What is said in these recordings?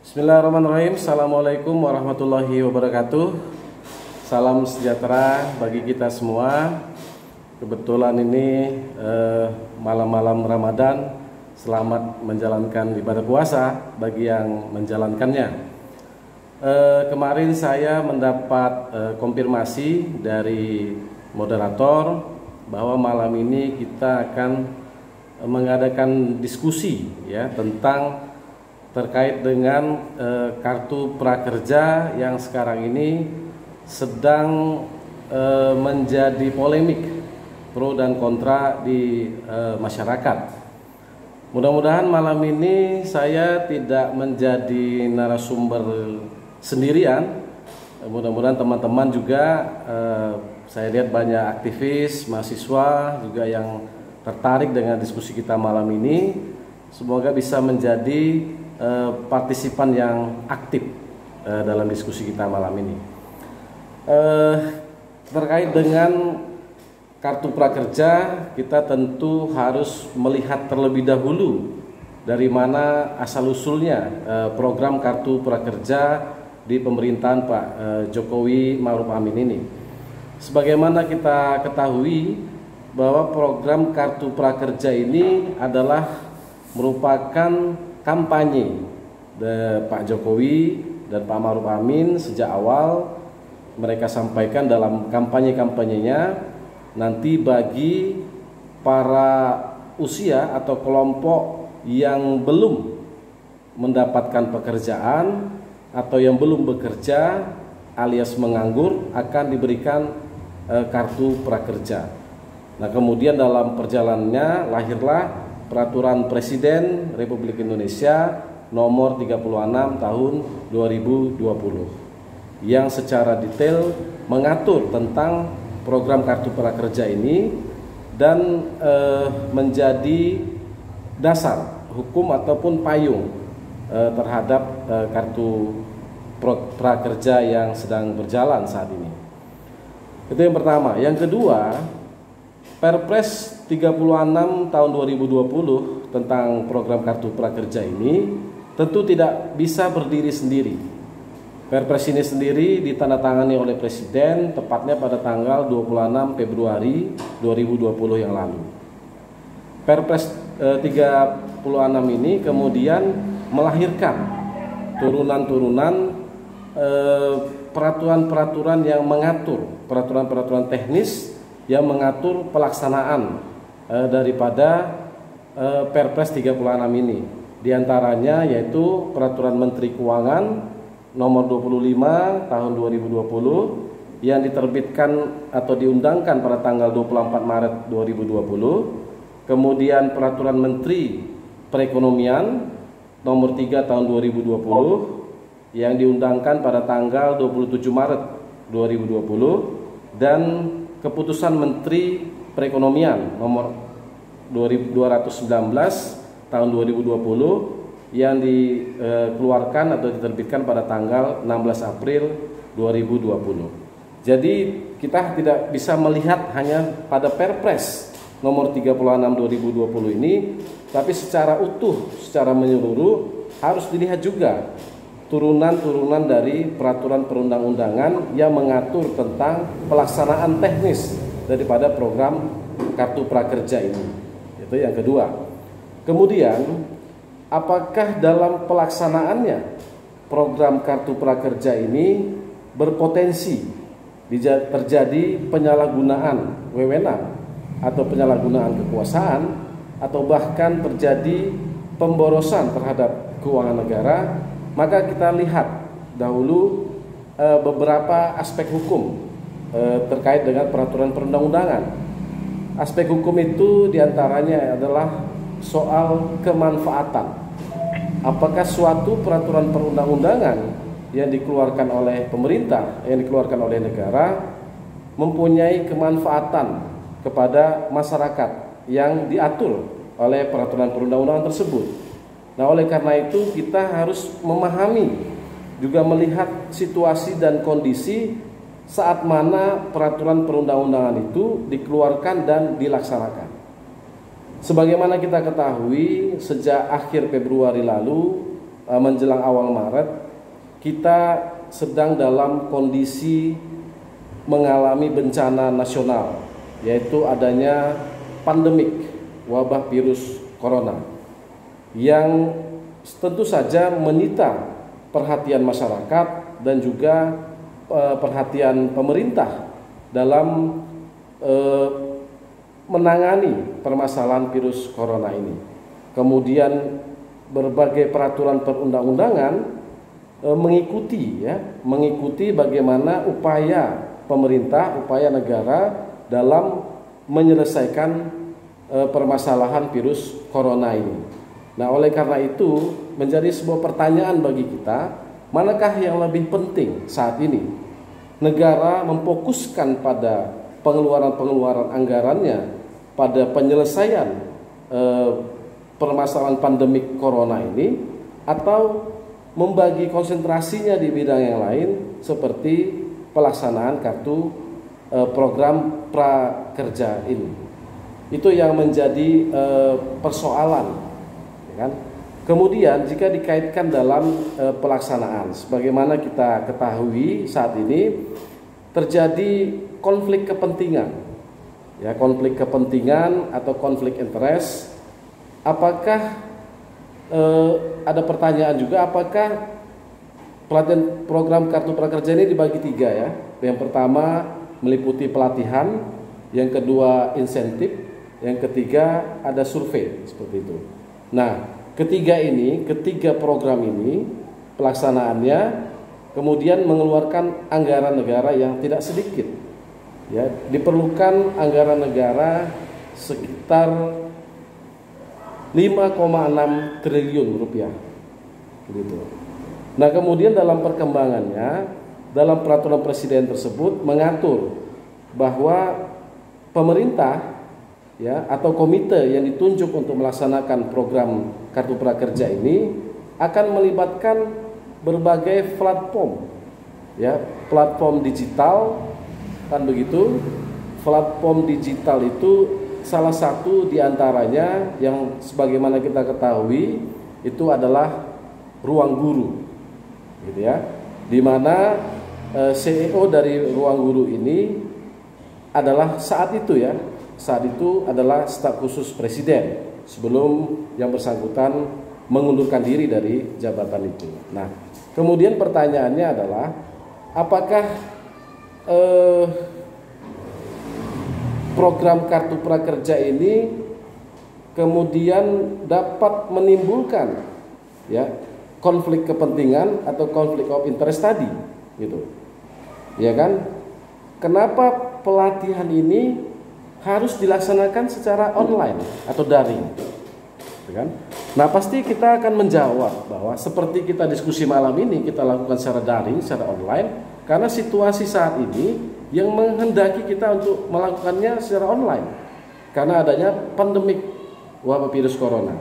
Bismillahirrahmanirrahim. Assalamualaikum warahmatullahi wabarakatuh. Salam sejahtera bagi kita semua. Kebetulan ini malam-malam Ramadan. Selamat menjalankan ibadah puasa bagi yang menjalankannya. Kemarin saya mendapat konfirmasi dari moderator bahwa malam ini kita akan mengadakan diskusi ya tentang terkait dengan kartu prakerja yang sekarang ini sedang menjadi polemik pro dan kontra di masyarakat. Mudah-mudahan malam ini saya tidak menjadi narasumber sendirian. Mudah-mudahan teman-teman juga saya lihat banyak aktivis, mahasiswa juga yang tertarik dengan diskusi kita malam ini. Semoga bisa menjadi partisipan yang aktif dalam diskusi kita malam ini. Terkait dengan kartu prakerja, kita tentu harus melihat terlebih dahulu dari mana asal-usulnya program kartu prakerja di pemerintahan Pak Jokowi Ma'ruf Amin ini. Sebagaimana kita ketahui bahwa program kartu prakerja ini adalah merupakan kampanye Pak Jokowi dan Pak Ma'ruf Amin sejak awal. Mereka sampaikan dalam kampanye-kampanyenya, nanti bagi para usia atau kelompok yang belum mendapatkan pekerjaan atau yang belum bekerja alias menganggur akan diberikan kartu prakerja. Nah, kemudian dalam perjalanannya lahirlah Peraturan Presiden Republik Indonesia nomor 36 tahun 2020 yang secara detail mengatur tentang program kartu prakerja ini dan menjadi dasar hukum ataupun payung terhadap kartu prakerja yang sedang berjalan saat ini. Itu yang pertama. Yang kedua, Perpres 36 tahun 2020 tentang program kartu prakerja ini tentu tidak bisa berdiri sendiri. Perpres ini sendiri ditandatangani oleh Presiden tepatnya pada tanggal 26 Februari 2020 yang lalu. Perpres 36 ini kemudian melahirkan turunan-turunan peraturan-peraturan yang mengatur, peraturan-peraturan teknis yang mengatur pelaksanaan daripada Perpres 36 ini. Di antaranya yaitu Peraturan Menteri Keuangan nomor 25 tahun 2020 yang diterbitkan atau diundangkan pada tanggal 24 Maret 2020. Kemudian Peraturan Menteri Perekonomian nomor 3 tahun 2020 yang diundangkan pada tanggal 27 Maret 2020 dan Keputusan Menteri Perekonomian nomor 219 tahun 2020 yang dikeluarkan atau diterbitkan pada tanggal 16 April 2020. Jadi kita tidak bisa melihat hanya pada Perpres nomor 36 2020 ini, tapi secara utuh, secara menyeluruh harus dilihat juga turunan-turunan dari peraturan perundang-undangan yang mengatur tentang pelaksanaan teknis daripada program kartu prakerja ini. Itu yang kedua. Kemudian, apakah dalam pelaksanaannya program kartu prakerja ini berpotensi terjadi penyalahgunaan wewenang atau penyalahgunaan kekuasaan atau bahkan terjadi pemborosan terhadap keuangan negara? Maka kita lihat dahulu beberapa aspek hukum terkait dengan peraturan perundang-undangan. Aspek hukum itu diantaranya adalah soal kemanfaatan. Apakah suatu peraturan perundang-undangan yang dikeluarkan oleh pemerintah, yang dikeluarkan oleh negara, mempunyai kemanfaatan kepada masyarakat yang diatur oleh peraturan perundang-undangan tersebut. Nah, oleh karena itu kita harus memahami juga melihat situasi dan kondisi saat mana peraturan perundang-undangan itu dikeluarkan dan dilaksanakan. Sebagaimana kita ketahui, sejak akhir Februari lalu menjelang awal Maret, kita sedang dalam kondisi mengalami bencana nasional, yaitu adanya pandemik wabah virus corona yang tentu saja menyita perhatian masyarakat dan juga perhatian pemerintah dalam menangani permasalahan virus corona ini. Kemudian berbagai peraturan perundang-undangan mengikuti bagaimana upaya pemerintah, upaya negara dalam menyelesaikan permasalahan virus corona ini. Nah, oleh karena itu menjadi sebuah pertanyaan bagi kita, manakah yang lebih penting saat ini? Negara memfokuskan pada pengeluaran anggarannya pada penyelesaian permasalahan pandemik corona ini, atau membagi konsentrasinya di bidang yang lain seperti pelaksanaan kartu program prakerja ini. Itu yang menjadi persoalan, ya kan? Kemudian jika dikaitkan dalam pelaksanaan, sebagaimana kita ketahui saat ini terjadi konflik kepentingan. Ya, konflik kepentingan atau konflik interest. Apakah ada pertanyaan juga, apakah pelatihan program kartu prakerja ini dibagi 3 ya? Yang pertama meliputi pelatihan, yang kedua insentif, yang ketiga ada survei, seperti itu. Nah, ketiga program ini pelaksanaannya kemudian mengeluarkan anggaran negara yang tidak sedikit. Ya, diperlukan anggaran negara sekitar 5,6 triliun rupiah, gitu. Nah, kemudian dalam perkembangannya, dalam peraturan presiden tersebut mengatur bahwa pemerintah, ya, atau komite yang ditunjuk untuk melaksanakan program kartu prakerja ini akan melibatkan berbagai platform, ya, platform digital. Kan begitu, platform digital itu salah satu diantaranya yang sebagaimana kita ketahui itu adalah Ruang Guru, gitu ya, di mana CEO dari Ruang Guru ini adalah saat itu adalah staf khusus presiden sebelum yang bersangkutan mengundurkan diri dari jabatan itu. Nah, kemudian pertanyaannya adalah apakah program kartu prakerja ini kemudian dapat menimbulkan, ya, konflik kepentingan atau konflik of interest tadi, gitu, ya kan? Kenapa pelatihan ini harus dilaksanakan secara online atau daring, ya kan? Nah, pasti kita akan menjawab bahwa seperti kita diskusi malam ini kita lakukan secara daring, secara online, karena situasi saat ini yang menghendaki kita untuk melakukannya secara online karena adanya pandemik wabah virus corona.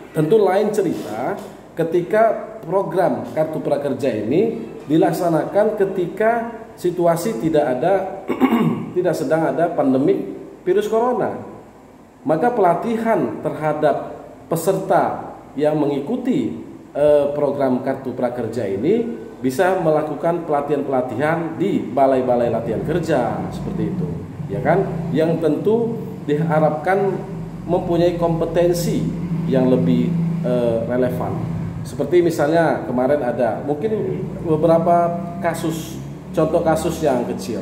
Tentu lain cerita ketika program kartu prakerja ini dilaksanakan ketika situasi tidak sedang ada pandemik virus corona. Maka pelatihan terhadap peserta yang mengikuti program kartu prakerja ini bisa melakukan pelatihan-pelatihan di balai-balai latihan kerja seperti itu, ya kan? Yang tentu diharapkan mempunyai kompetensi yang lebih relevan. Seperti misalnya kemarin ada mungkin beberapa kasus, contoh kasus yang kecil.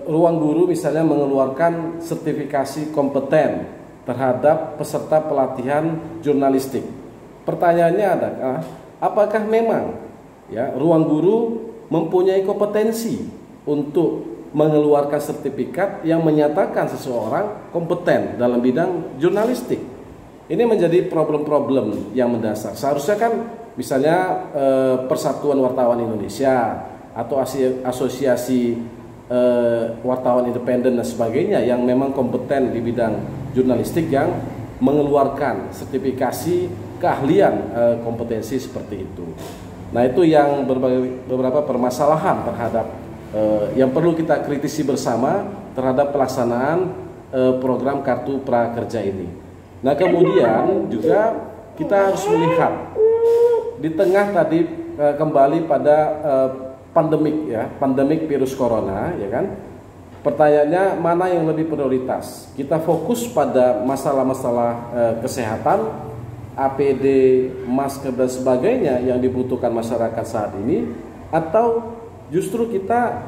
Ruang Guru misalnya mengeluarkan sertifikasi kompeten terhadap peserta pelatihan jurnalistik. Pertanyaannya adalah apakah memang, ya, Ruang Guru mempunyai kompetensi untuk mengeluarkan sertifikat yang menyatakan seseorang kompeten dalam bidang jurnalistik? Ini menjadi problem-problem yang mendasar. Seharusnya kan misalnya Persatuan Wartawan Indonesia atau asosiasi wartawan independen dan sebagainya yang memang kompeten di bidang jurnalistik yang mengeluarkan sertifikasi keahlian kompetensi seperti itu. Nah, itu yang beberapa permasalahan terhadap yang perlu kita kritisi bersama terhadap pelaksanaan program kartu prakerja ini. Nah, kemudian juga kita harus melihat di tengah tadi kembali pada pandemik ya, pandemik virus corona ya kan. Pertanyaannya mana yang lebih prioritas? Kita fokus pada masalah-masalah kesehatan, APD, masker dan sebagainya yang dibutuhkan masyarakat saat ini, atau justru kita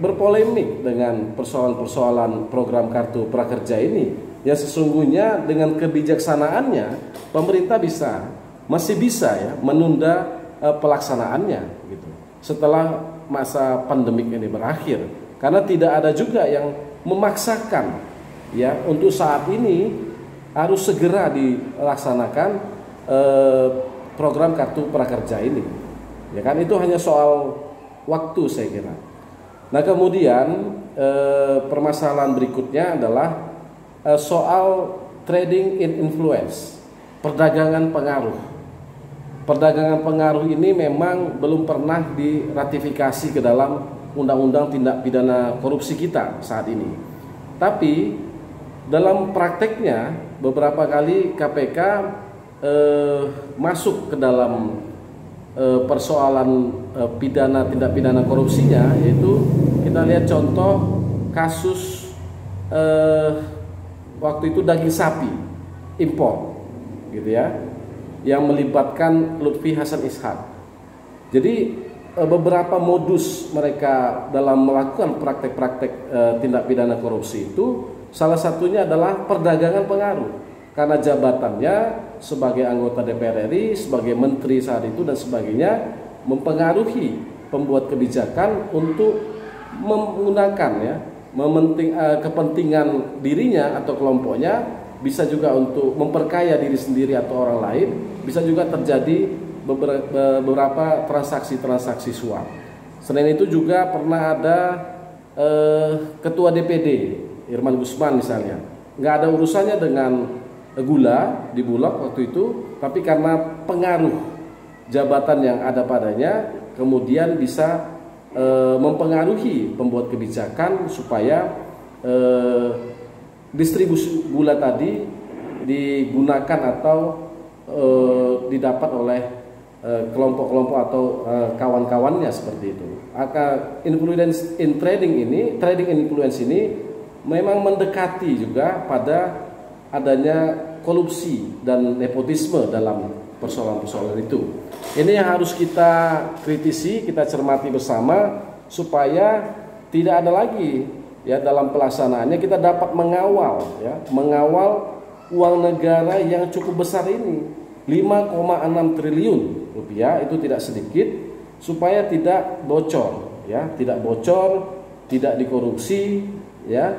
berpolemik dengan persoalan-persoalan program kartu prakerja ini yang sesungguhnya dengan kebijaksanaannya pemerintah masih bisa ya menunda pelaksanaannya gitu setelah masa pandemik ini berakhir, karena tidak ada juga yang memaksakan ya untuk saat ini harus segera dilaksanakan program kartu prakerja ini ya kan. Itu hanya soal waktu saya kira. Nah kemudian permasalahan berikutnya adalah soal trading in influence, perdagangan pengaruh. Perdagangan pengaruh ini memang belum pernah diratifikasi ke dalam undang-undang tindak pidana korupsi kita saat ini. Tapi dalam prakteknya beberapa kali KPK masuk ke dalam persoalan tindak pidana korupsinya, yaitu kita lihat contoh kasus waktu itu daging sapi impor gitu ya, yang melibatkan Lutfi Hasan Ishak. Jadi beberapa modus mereka dalam melakukan praktek-praktek tindak pidana korupsi itu salah satunya adalah perdagangan pengaruh, karena jabatannya sebagai anggota DPR RI, sebagai menteri saat itu dan sebagainya, mempengaruhi pembuat kebijakan untuk menggunakan ya kepentingan dirinya atau kelompoknya, bisa juga untuk memperkaya diri sendiri atau orang lain, bisa juga terjadi beberapa transaksi suap. Selain itu juga pernah ada ketua DPD Irman Gusman misalnya, nggak ada urusannya dengan gula di Bulog waktu itu, tapi karena pengaruh jabatan yang ada padanya, kemudian bisa mempengaruhi pembuat kebijakan supaya distribusi gula tadi digunakan atau didapat oleh kelompok-kelompok atau kawan-kawannya seperti itu. Maka influence in trading influence ini memang mendekati juga pada adanya korupsi dan nepotisme dalam persoalan-persoalan itu. Ini yang harus kita kritisi, kita cermati bersama supaya tidak ada lagi ya dalam pelaksanaannya kita dapat mengawal uang negara yang cukup besar ini, 5,6 triliun rupiah, itu tidak sedikit, supaya tidak bocor ya, tidak dikorupsi ya.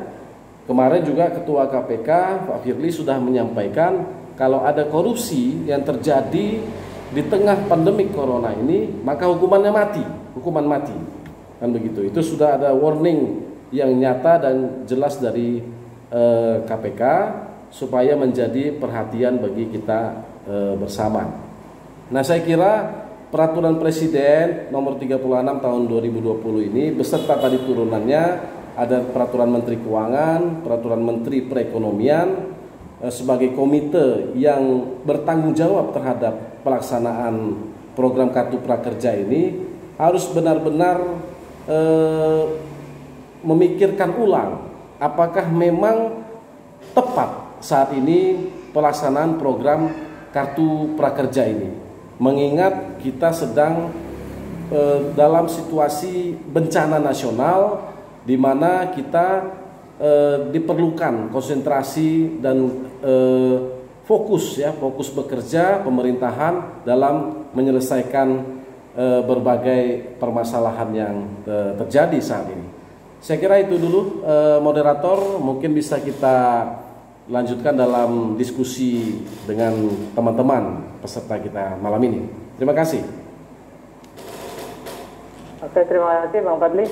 Kemarin juga Ketua KPK Pak Firly sudah menyampaikan kalau ada korupsi yang terjadi di tengah pandemik corona ini, maka hukuman mati kan begitu. Itu sudah ada warning yang nyata dan jelas dari KPK supaya menjadi perhatian bagi kita bersama. Nah saya kira peraturan Presiden nomor 36 tahun 2020 ini beserta tadi turunannya, ada peraturan Menteri Keuangan, peraturan Menteri Perekonomian sebagai komite yang bertanggung jawab terhadap pelaksanaan program kartu prakerja ini harus benar-benar memikirkan ulang apakah memang tepat saat ini pelaksanaan program kartu prakerja ini, mengingat kita sedang dalam situasi bencana nasional di mana kita diperlukan konsentrasi dan fokus bekerja pemerintahan dalam menyelesaikan berbagai permasalahan yang terjadi saat ini. Saya kira itu dulu moderator, mungkin bisa kita lanjutkan dalam diskusi dengan teman-teman peserta kita malam ini. Terima kasih. Oke, terima kasih Bang Fadli.